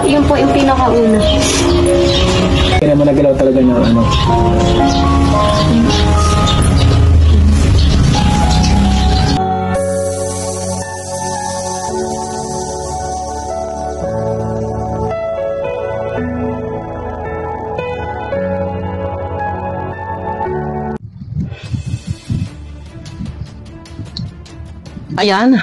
yun po yung pinakauna. Kaya naman nagalaw talaga ng ano. Ayan.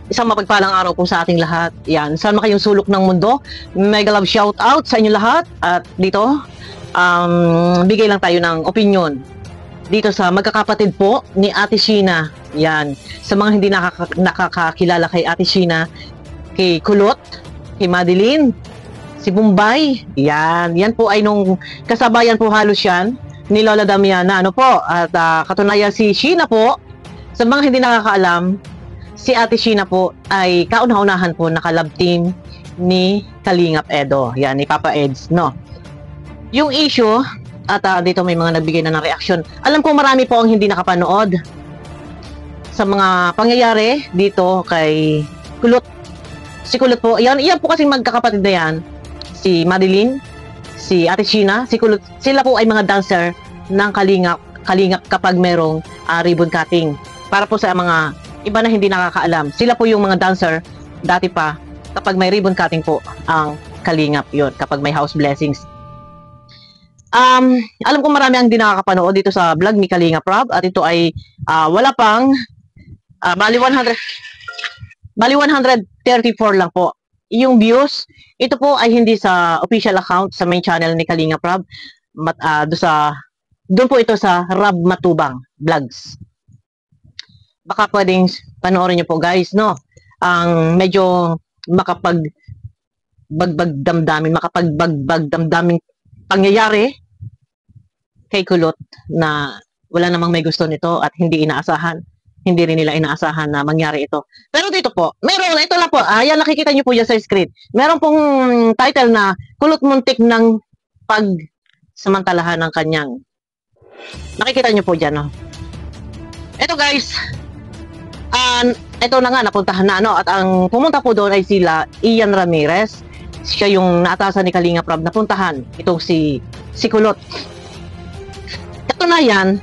Isang mapagpalang araw po sa ating lahat. Yan. Saan kayong sulok ng mundo? Mega love shout out sa inyo lahat. At dito, bigay lang tayo ng opinion. Dito sa magkakapatid po ni Ate Sheena. Yan. Sa mga hindi nakakakilala kay Ate Sheena, kay Kulot, kay Madeline, si Bombay. Yan. Yan po ay nung kasabayan po halos yan ni Lola Damiana. Ano po? At katunayan si Sheena po, sa mga hindi nakakaalam, si Ate Sheena po ay kauna-unahan po naka-love team ni Kalingap Edo. Yan, ni Papa Eds, no? Yung issue, at dito may mga nagbigay na ng reaction. Alam ko marami po ang hindi nakapanood sa mga pangyayari dito kay Kulot. Si Kulot po, yan po kasing magkakapatid na yan. Si Madeline, si Ate Sheena, si Kulot, sila po ay mga dancer ng Kalingap kapag merong ribbon cutting. Para po sa mga iba na hindi nakakaalam, sila po yung mga dancer dati pa kapag may ribbon cutting po ang Kalingap yun, kapag may house blessings. Alam ko marami ang hindi nakakapanood dito sa vlog ni Kalingap Rob, at ito ay wala pang bali 134 lang po yung views. Ito po ay hindi sa official account sa main channel ni Kalingap Rob, doon po ito sa Rob Matubang Vlogs. Baka pwedeng panoorin nyo po guys, no? Ang medyo makapagbag damdaming pangyayari kay Kulot na wala namang may gusto nito at hindi rin nila inaasahan na mangyari ito. Pero dito po, meron, ito lang po, yan nakikita nyo po dyan sa screen. Meron pong title na Kulot muntik ng pagsamantalahan ng kanyang. Nakikita nyo po dyan, no? Ito guys, ito na nga, napuntahan na, no? At ang pumunta po doon ay sila Ian Ramirez. Siya yung naatasan ni Kalingap Rob na puntahan itong si Kulot. Katunayan,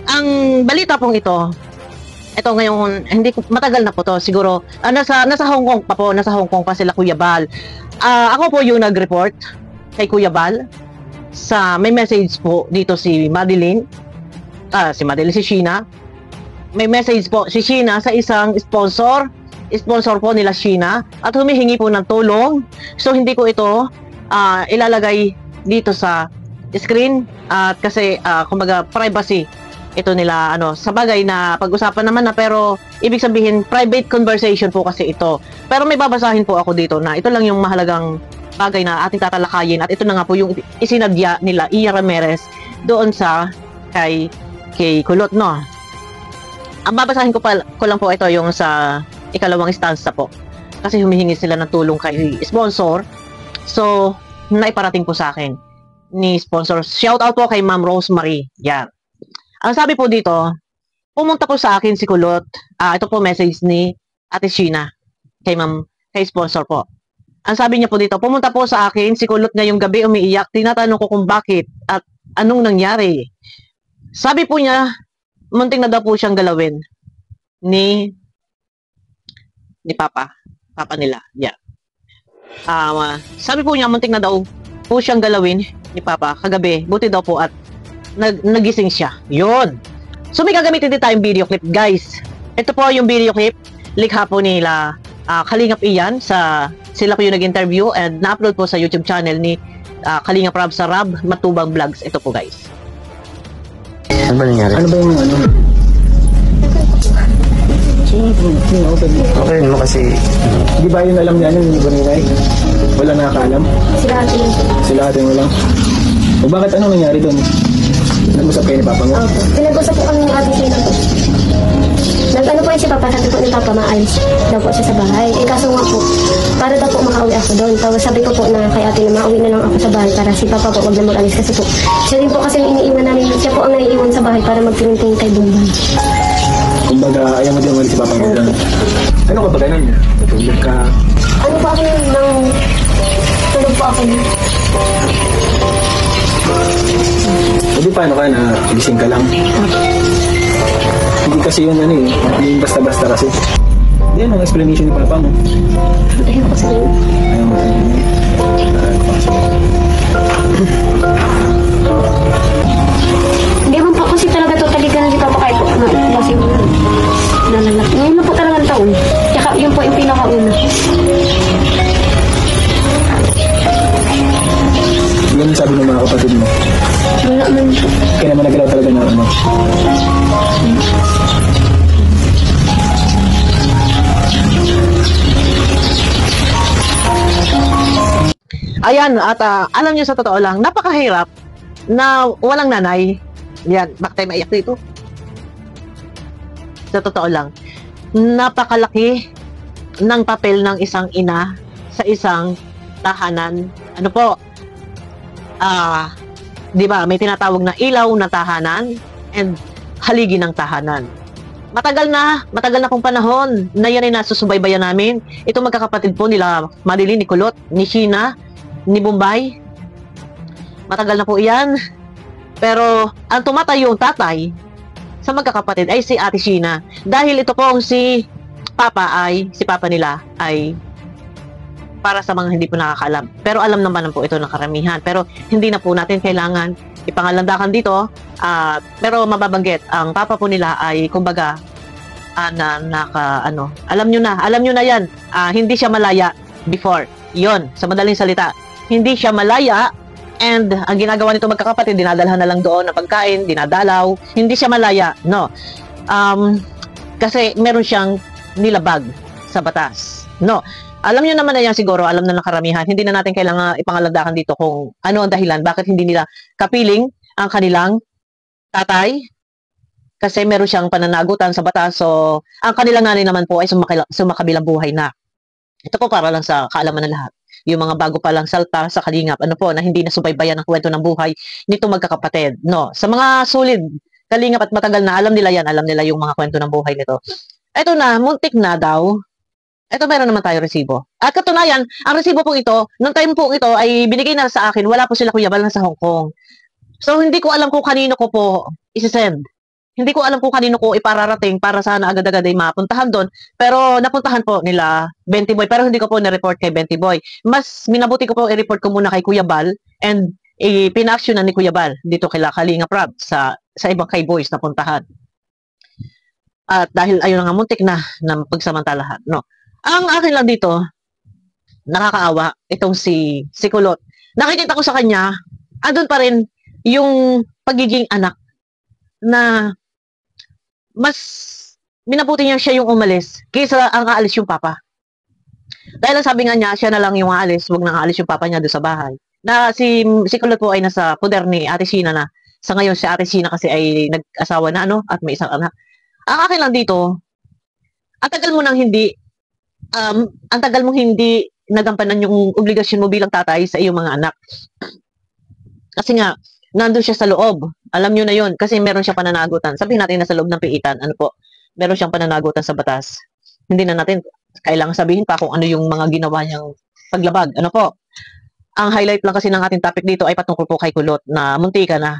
ang balita pong ito ngayon, hindi matagal na po to, siguro nasa Hong Kong pa po, nasa Hong Kong pa sila Kuya Bal. Ako po yung nag-report kay Kuya Bal sa may message po dito si Madeline, si Sheena. May message po si Sheena sa isang sponsor po nila Sheena at humihingi po ng tulong. So hindi ko ito ilalagay dito sa screen at kasi kumbaga privacy ito nila, sa bagay na pag-usapan naman na, pero ibig sabihin private conversation po kasi ito. Pero may babasahin po ako dito na ito lang yung mahalagang bagay na ating tatalakayin, at ito na nga po yung isinadya nila Ian Ramirez doon sa kay Kulot, no? Ang babasahin ko lang po ito yung sa ikalawang stanza po, kasi humihingi sila ng tulong kay sponsor. So naiparating po sa akin ni sponsor. Shout out po kay Ma'am Rosemary. Yan. Ang sabi po dito, pumunta po sa akin si Kulot. Ito po message ni Ate Sheena kay sponsor po. Ang sabi niya po dito, pumunta po sa akin si Kulot ngayong gabi umiiyak. Tinatanong ko kung bakit at anong nangyari. Sabi po niya, munting na daw po siyang galawin ni Papa nila. Yeah. Sabi po niya, munting na daw po siyang galawin ni Papa kagabi. Buti daw po at nagising siya. Yun. So may gagamitin din tayong video clip, guys. Ito po yung video clip. Likha po nila Kalingap Ian. Sila po yung nag-interview and na-upload po sa YouTube channel ni Kalingap Rob sa Rob Matubang Vlogs. Ito po, guys. Ano ba nangyari? Ano ba yung Okay mo kasi... Di ba yun alam niya yung Buninay? Wala nakakaalam? Sila ate mo lang. O bakit anong nangyari doon? Nag-usap kayo ni Papa mo? Opo. Pinag-usap po kami ng Ate Sheena po. Nag-ano po si Papa, sabi po ni Papa, maayos daw po siya sa bahay. Kaso nga po, para daw po makauwi ako doon. Tapos sabi ko po na kay ate na makauwi na lang ako sa bahay para si Papa po wag na mag-alis. Kasi po, siya rin po kasi yung iniiwan namin. Siya po ang naiiwan sa bahay para magtingin-tingin kay Bombay. Kumbaga, ayaw mo din umalis si Papa mo doon. Ano ka ba ganun? Natulog ka. Ano pa ako yun nang tulog pa ako yun. Hindi paano ka na gising ka lang. Hindi kasi yun ano eh. Hindi yung basta-basta kasi. Yan ang explanation ni Papa mo. Ayun ko sa inyo. Ayaw mo Hindi man po kasi talaga totally ganun si Papa kahit po kasi nalalak. Ngayon na po talaga ang taon. Tsaka yun po yung pinakauna. Ganun sabi ng mga kapatid mo. Wala man po. Kaya naman nagalaw talaga na ano. Ayan, at alam niyo sa totoo lang, napakahirap na walang nanay. Yan, bakit tayo maiyak dito? Sa totoo lang, napakalaki ng papel ng isang ina sa isang tahanan. Ano po? Di ba, may tinatawag na ilaw na tahanan and haligi ng tahanan. Matagal na pong panahon na yan ay nasusubaybayan namin. Ito magkakapatid po nila Marilyn, ni Kulot, ni Sheena, ni Bombay. Matagal na po iyan. Pero ang tumatayong tatay sa magkakapatid ay si Ate Sheena. Dahil ito pong si Papa nila ay para sa mga hindi po nakakaalam. Pero alam naman po ito ng karamihan. Pero hindi na po natin kailangan ipangalandakan dito. Pero mababanggit, ang Papa po nila ay kumbaga alam nyo na yan. Hindi siya malaya before. Yon, sa madaling salita. Hindi siya malaya. And ang ginagawa nito magkakapatid, dinadalhan na lang doon na pagkain, dinadalaw. Hindi siya malaya, no. Kasi meron siyang nilabag sa batas, no. Alam niyo naman na yan siguro, alam na ng karamihan. Hindi na natin kailangan ipangalandakan dito kung ano ang dahilan, bakit hindi nila kapiling ang kanilang tatay. Kasi meron siyang pananagutan sa batas. So, ang kanilang nanay naman po ay sumakabilang buhay na. Ito po para lang sa kaalaman ng lahat. Yung mga bago pa lang salta sa Kalingap, ano po, na hindi nasubaybayan ang kwento ng buhay nito magkakapatid, no. Sa mga solid Kalingap at matagal na, alam nila yan, alam nila yung mga kwento ng buhay nito. Ito na, muntik na daw. Ito meron naman tayo resibo. At katunayan, ang resibo pong ito, nung time pong ito ay binigay na sa akin, wala po sila Kuya Bal na sa Hong Kong. So, hindi ko alam kung kanino ko po isisend. Hindi ko alam kung kanino ko ipararating para sana agad-agad ay mapuntahan doon. Pero napuntahan po nila Benty Boy. Pero hindi ko po na-report kay Benty Boy. Mas minabuti ko po i-report ko muna kay Kuya Bal and pina-actionan ni Kuya Bal dito kay Kalingap Rab sa ibang kay boys na puntahan. At dahil ayun nga muntik na pagsamantalahan, no. Ang akin lang dito, nakakaawa itong si Kulot. Nakikita ko sa kanya, andun pa rin yung pagiging anak na mas minabuti niya siya yung umalis kaysa ang aalis yung papa. Dahil ang sabi nga niya, siya na lang yung aalis, wag nang aalis yung papa niya doon sa bahay. Na si Kulot po ay nasa poder ni Ate Sheena na. Sa ngayon si Ate Sheena kasi ay nag-asawa na at may isang anak. Ang akin lang dito, ang tagal mong hindi nagampanan yung obligasyon mo bilang tatay sa iyong mga anak. Kasi nga, nandun siya sa loob. Alam nyo na yun, kasi meron siyang pananagutan. Sabihin natin na sa loob ng piitan, meron siyang pananagutan sa batas. Hindi na natin kailangan sabihin pa kung ano yung mga ginawa niyang paglabag. Ang highlight lang kasi ng ating topic dito ay patungkol po kay Kulot na muntika na.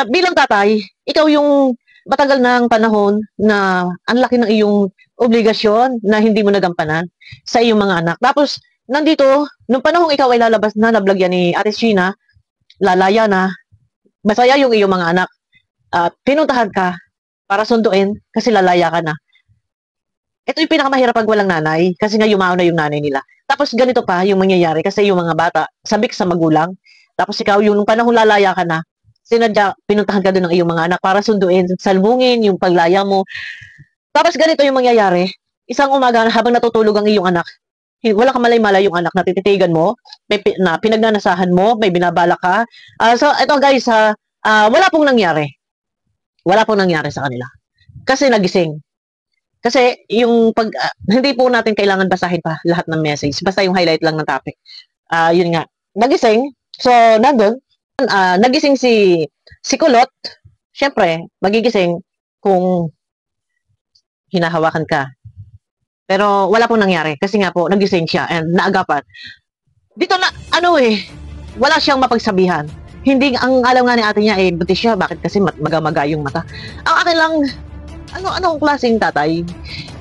Bilang tatay, ikaw yung matagal ng panahon na ang laki ng iyong obligasyon na hindi mo nagampanan sa iyong mga anak. Tapos, nandito, nung panahong ikaw ay lalabas na, nablagyan ni Ate Sheena, lalaya na, masaya yung iyong mga anak, pinuntahan ka para sunduin kasi lalaya ka na. Ito yung pinakamahirap pag walang nanay kasi nga yumao na yung nanay nila. Tapos ganito pa yung mangyayari kasi yung mga bata, sabik sa magulang, tapos ikaw yung nung panahong lalaya ka na, sinadya, pinuntahan ka doon ng iyong mga anak para sunduin, salbungin yung paglaya mo. Tapos ganito yung mangyayari, isang umaga habang natutulog ang iyong anak, wala ka malay-malay yung anak na tititigan mo, na pinagnanasahan mo, may binabala ka. So, ito guys, wala pong nangyari. Wala pong nangyari sa kanila. Kasi nagising. Kasi yung hindi po natin kailangan basahin pa lahat ng message. Basta yung highlight lang ng topic. Yun nga. Nagising. So, nandun. Nagising si Kulot. Siyempre, magigising kung hinahawakan ka. Pero wala pong nangyari kasi nga po nagising siya and naagapan. Dito na wala siyang mapagsabihan. Hindi ang alam nga ni ate niya buti siya, bakit kasi magamaga yung mata. Ang akin lang anong klaseng tatay?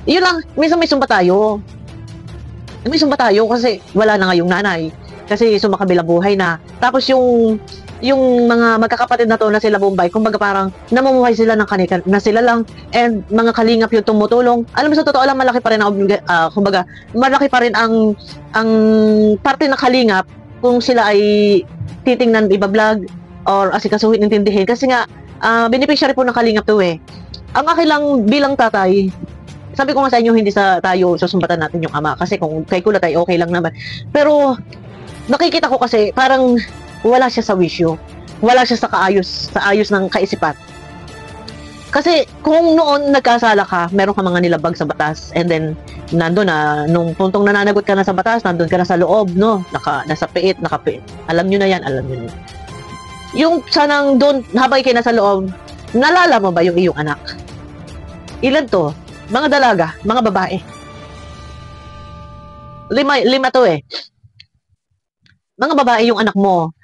Yun lang, minsan may sumpa tayo. May sumpa tayo kasi wala na nga yung nanay. Kasi sumakabilang buhay na. Tapos yung mga magkakapatid na to na sila Bombay, kumbaga parang namumuhay sila ng kanikan na sila lang and mga kalingap yung tumutulong. Alam mo sa totoo lang malaki pa rin kumbaga malaki pa rin ang parte ng kalingap kung sila ay titingnan iba-vlog or asikasuhin intindihin kasi nga beneficiary po ng kalingap to eh. Ang akin lang bilang tatay, sabi ko nga sa inyo, hindi tayo susumbatan natin yung ama kasi kung kay Kulot ay okay lang naman. Pero nakikita ko kasi parang wala siya sa wisyo. Wala siya sa ayos ng kaisipan. Kasi kung noon nagkasala ka, meron ka mga nilabag sa batas and then nandun na, nung puntong nananagot ka na sa batas, nandun ka na sa loob, no? Nasa piit, nakapiit. Alam nyo na yan, alam nyo na. Yung sanang doon, habang ikay nasa loob, nalala mo ba yung iyong anak? Ilan to? Mga dalaga, mga babae. Lima to eh. Mga babae yung anak mo.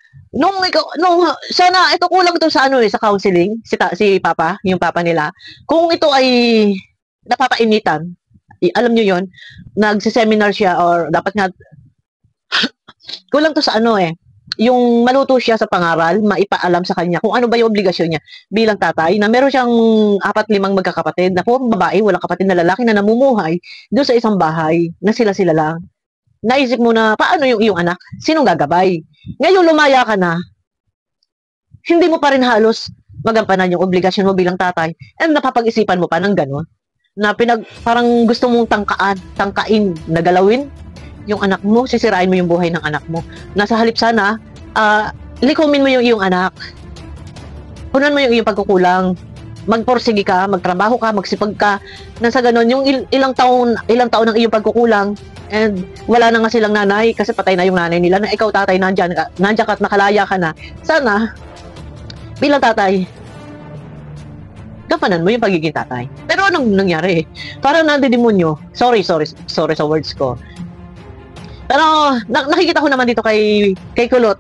Sana ito kulang to sa sa counseling, si Papa, yung Papa nila. Kung ito ay napapainitan, alam nyo yon, nagsiseminar siya or dapat nga kulang to sa yung maluto siya sa pangaral, maipaalam sa kanya kung ano ba yung obligasyon niya bilang tatay, na meron siyang 4-5 magkakapatid na puro babae, walang kapatid na lalaki na namumuhay doon sa isang bahay na sila lang. Naisip mo na, paano yung iyong anak? Sinong gagabay? Ngayon lumaya ka na, hindi mo pa rin halos magampanan yung obligasyon mo bilang tatay and napapag-isipan mo pa ng gano'n na parang gusto mong tangkain na galawin yung anak mo, sisirain mo yung buhay ng anak mo. Nasa halip sana, likumin mo yung iyong anak. Punan mo yung iyong pagkukulang. Magporsige ka, magtrabaho ka, magsipag ka. Nasa ganon, yung ilang taon ng iyong pagkukulang and wala na nga silang nanay kasi patay na yung nanay nila na ikaw tatay nandiyan ka at nakalaya ka na. Sana, bilang tatay, gampanan mo yung pagiging tatay. Pero anong nangyari? Parang nandidemonyo. Sorry sa words ko. Pero nakikita ko naman dito kay Kulot.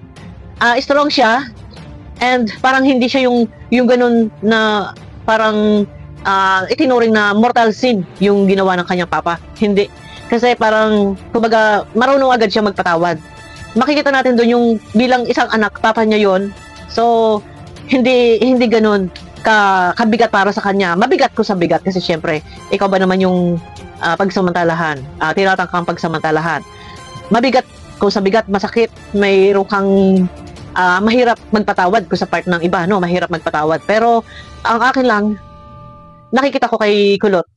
Strong siya and parang hindi siya yung ganun na parang itinuring na mortal sin yung ginawa ng kanyang papa. Hindi. Kasi parang kumbaga marunong agad siya magpatawad. Makikita natin doon yung bilang isang anak, papa niya yon. So hindi ganun kabigat para sa kanya. Mabigat ko sa bigat kasi syempre ikaw ba naman yung pagsamantalahan, tinatangkang pagsamantalahan. Mabigat ko sa bigat, masakit, mayroon kang mahirap magpatawad ko sa part ng iba, no? Mahirap magpatawad. Pero ang akin lang, nakikita ko kay Kulot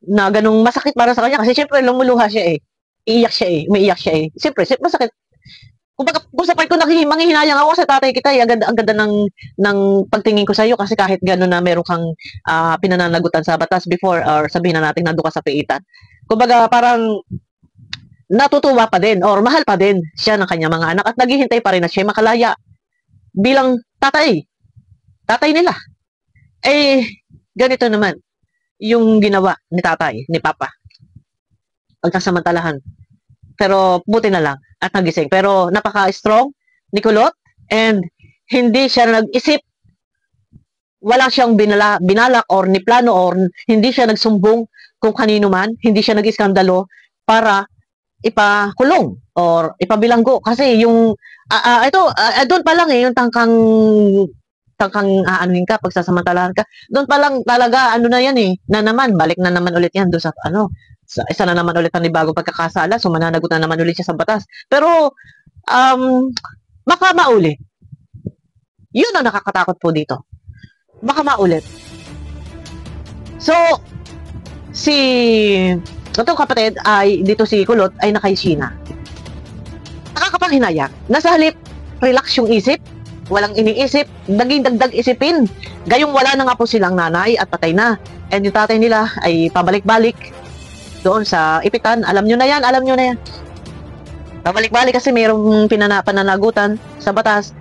na ganung masakit para sa kanya kasi syempre lumuluha siya eh. Iiyak siya eh, umiiyak siya eh. Syempre masakit. Kung sa part ko manghihinayang ako sa tatay kita, ang ganda ng pagtingin ko sa iyo kasi kahit gano'n na meron kang pinananagutan sa batas before or sabihin na natin nandun ka sa piitan. Kumbaga parang natutuwa pa din or mahal pa din siya ng kanya mga anak at naghihintay pa rin na siya makalaya bilang tatay nila. Ganito naman yung ginawa ni tatay, ni papa. Pagkasamantalahan. Pero buti na lang at nagising. Pero napaka-strong ni Kulot and hindi siya nag-isip. Wala siyang binalak or ni plano or hindi siya nagsumbong kung kanino man. Hindi siya nag-iskandalo para ipakulong or ipabilanggo. Kasi yung doon pa lang yung tangkang aanuhin ka, pagsasamantalahan ka. Doon pa lang talaga, na yan na naman, balik na naman ulit yan doon sa isa na naman ulit ang bagong pagkakasala, so mananagot na naman ulit siya sa batas. Pero, baka maulit. Yun ang nakakatakot po dito. Baka maulit. So, itong kapatid dito si Kulot ay nakaisina. Nakakapanghinayang. Nasa halip, relax yung isip, walang iniisip, naging dagdag isipin. Gayong wala na nga po silang nanay at patay na. And yung tatay nila ay pabalik-balik doon sa ipitan. Alam nyo na yan. Pabalik-balik kasi mayroong pananagutan sa batas.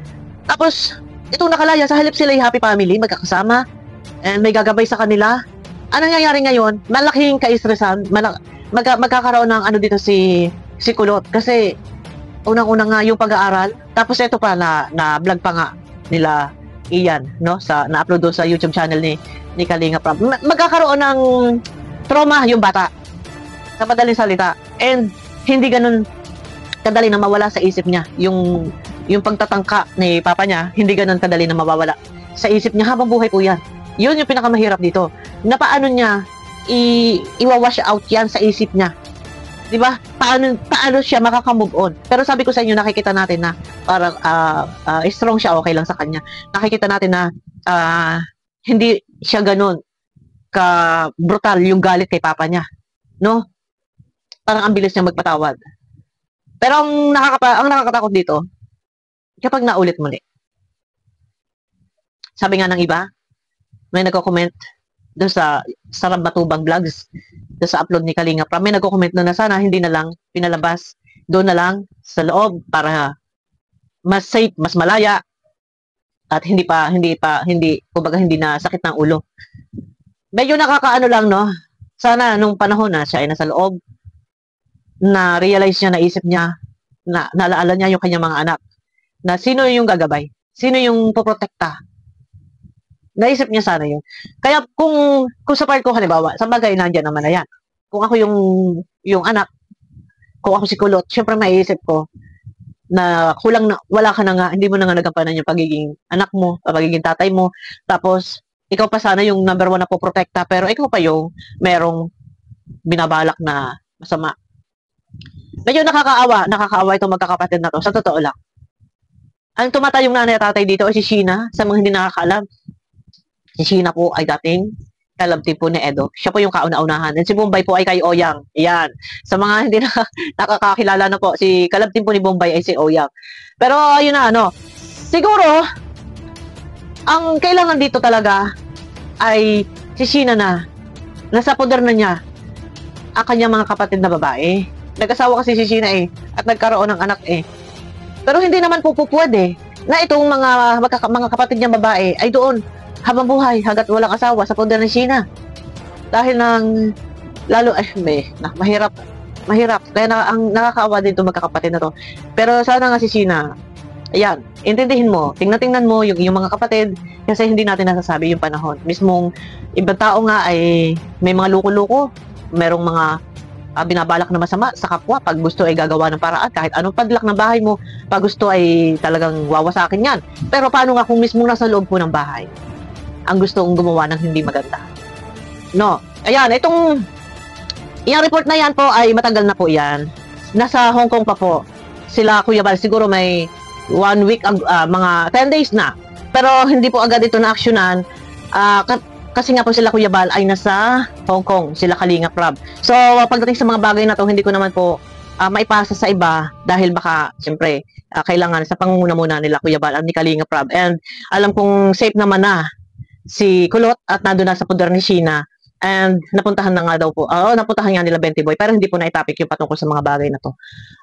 Tapos, itong nakalaya, sa halip sila yung happy family, magkakasama, and may gagabay sa kanila. Ano nangyayari ngayon? Malaking kaistresan, magkakaroon ng ano dito si Kulot kasi unang-unang nga yung pag-aaral, tapos ito pa na vlog pa nga nila Ian, no, na-upload doon sa YouTube channel ni Kalinga Prab. Magkakaroon ng trauma yung bata, sa madaling salita, and hindi ganun kadali na mawala sa isip niya yung pagtatangka ni papa niya, hindi ganun kadali na mawawala sa isip niya habang buhay po yan. Yun yung pinakamahirap dito, na paano niya iwawash out yan sa isip niya. Di ba? Paano siya makaka-move on? Pero sabi ko sa inyo, nakikita natin na parang strong siya, okay lang sa kanya. Nakikita natin na hindi siya ganun ka brutal yung galit kay papa niya. No? Parang ang bilis niya magpatawad. Pero ang nakakatakot dito, kapag naulit muli. Sabi nga ng iba, may nagko-comment doon sa Sarab Matubang Vlogs, doon sa upload ni Kalinga Prab, may nagko-comment na sana hindi na lang pinalabas, doon na lang sa loob para mas safe, mas malaya, at kumbaga hindi na sakit ng ulo. Medyo nakakaano lang, no? Sana nung panahon na siya ay nasa loob, na realize niya, naisip niya, na naalaala niya yung kanyang mga anak, na sino yung gagabay, sino yung poprotekta. Naisip niya sana yun. Kaya kung sa part ko, halimbawa, sa bagay nandiyan naman na yan. Kung ako yung anak, kung ako si Kulot, syempre maiisip ko na wala ka na nga, hindi mo na nga nagampanan yung pagiging anak mo, pagiging tatay mo. Tapos, ikaw pa sana yung number 1 na poprotekta, pero ikaw pa yung merong binabalak na masama. Medyo nakakaawa itong magkakapatid na to, sa totoo lang. Ang tumatayong nanay at tatay dito ay si Sheena, sa mga hindi nakakaalam. Si Sheena po ay dating kalabti po ni Edo. Siya po yung kauna-unahan. And si Bombay po ay kay Oyang. Yan. Sa mga hindi nakakakilala na po, si kalabti po ni Bombay ay si Oyang. Pero yun na, siguro, ang kailangan dito talaga ay si Sheena na. Nasa poder na niya ang kanyang mga kapatid na babae. Nag-asawa kasi si Sheena at nagkaroon ng anak Pero hindi naman po pwede na itong mga kapatid niyang babae ay doon habang buhay, hanggat walang asawa sa poder ni Sheena. Dahil mahirap. Kaya ang nakakaawa din itong magkakapatid na to. Pero sana nga si Sheena, ayan, intindihin mo, tingnan mo yung mga kapatid, kasi hindi natin nasasabi yung panahon. Mismong ibang tao nga ay may mga luko-luko, merong mga binabalak na masama sa kapwa. Pag gusto ay gagawa ng paraan, kahit anong padlak ng bahay mo, pag gusto ay talagang wawasakin yan. Pero paano nga kung mismong nasa loob po ng bahay ang gustong gumawa ng hindi maganda? No. Ayan, yung report na yan po ay matagal na po yan. Nasa Hong Kong pa po sila, Kuya Bal. Siguro may 1 week, mga 10 days na. Pero hindi po agad ito na-actionan. Kasi nga po sila, Kuya Bal, ay nasa Hong Kong, sila Kalinga Prab. So, pagdating sa mga bagay na to, hindi ko naman po maipasa sa iba dahil baka, siyempre, kailangan sa pangunguna muna nila, Kuya Bal, ni Kalinga Prab. And alam kong safe naman na si Kulot at nandun na sa poder ni Sheena. And napuntahan na nga daw po. Napuntahan nga nila 20 Boy, pero hindi po na-topic yung patungkol sa mga bagay na to.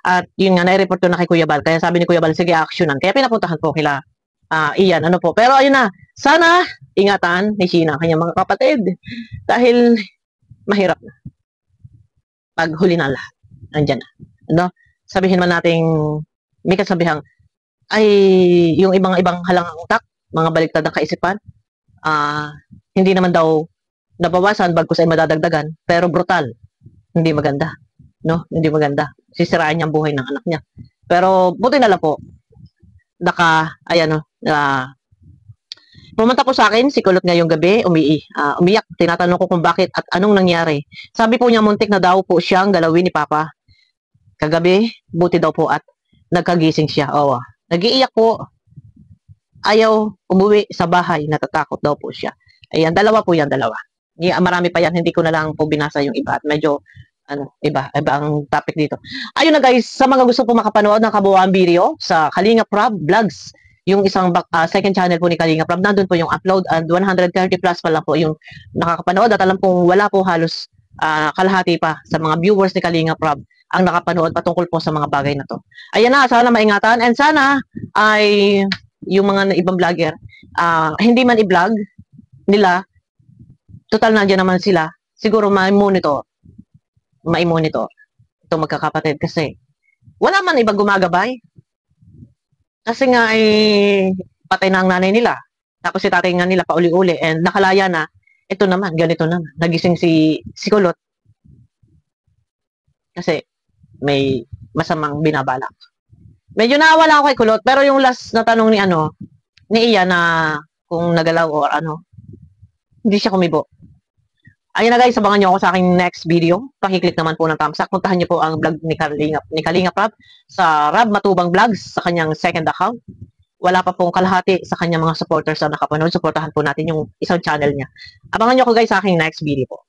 At yun nga, na-report ko na kay Kuya Bal. Kaya sabi ni Kuya Bal, sige, actionan. Kaya pinapuntahan po kila Ian, po. Pero ayun na, sana ingatan ni Sheena kanyang mga kapatid. Dahil mahirap na. Pag huli na lahat, andyan na. Sabihin man nating, may kasabihang, ay yung ibang halangang utak, mga baliktad ng kaisipan, hindi naman daw nabawasan, bagkus ay madadagdagan, pero brutal. Hindi maganda. Hindi maganda. Sisirain niya ang buhay ng anak niya. Pero buti na lang po, pumunta po sa akin si Kulot ngayong gabi, umiyak. Tinatanong ko kung bakit at anong nangyari. Sabi po niya, muntik na daw po siyang galawin ni Papa. Kagabi, buti daw po at nagkagising siya. Nag-iiyak po. Ayaw umuwi sa bahay, natatakot daw po siya. Ayan, dalawa po yan. Marami pa yan, hindi ko na lang po binasa yung iba at medyo iba ang topic dito. Ayun na guys, sa mga gusto po makapanood ng kabuuan video sa Kalinga Prab Vlogs, yung isang second channel po ni Kalinga Prab, nandun po yung upload, and 130 plus pa lang po yung nakakapanood, at alam kong wala po halos kalahati pa sa mga viewers ni Kalinga Prab ang nakapanood patungkol po sa mga bagay na to. Ayan na, sana maingatan, and sana ay yung mga ibang vlogger, hindi man i-vlog nila total nandiyan naman sila. Siguro ma-monitor itong magkakapatid kasi wala man ibang gumagabay. Kasi nga patay na ang nanay nila. Tapos si tatay nga nila pauli-uli and nakalaya na. Ito naman, ganito naman. Nagising si Kulot. Kasi may masamang binabalak. Medyo nawala ako kay Kulot, pero yung last na tanong ni Iya na kung nagalaw or hindi siya kumibo. Ayun na guys, abangan nyo ako sa aking next video. Pakiclick naman po ng thumbs up. Puntahan nyo po ang vlog ni Kalingap Rab sa Rab Matubang Vlogs sa kanyang second account. Wala pa pong kalahati sa kanyang mga supporters na nakapanood. Supportahan po natin yung isang channel niya. Abangan nyo ko guys sa aking next video po.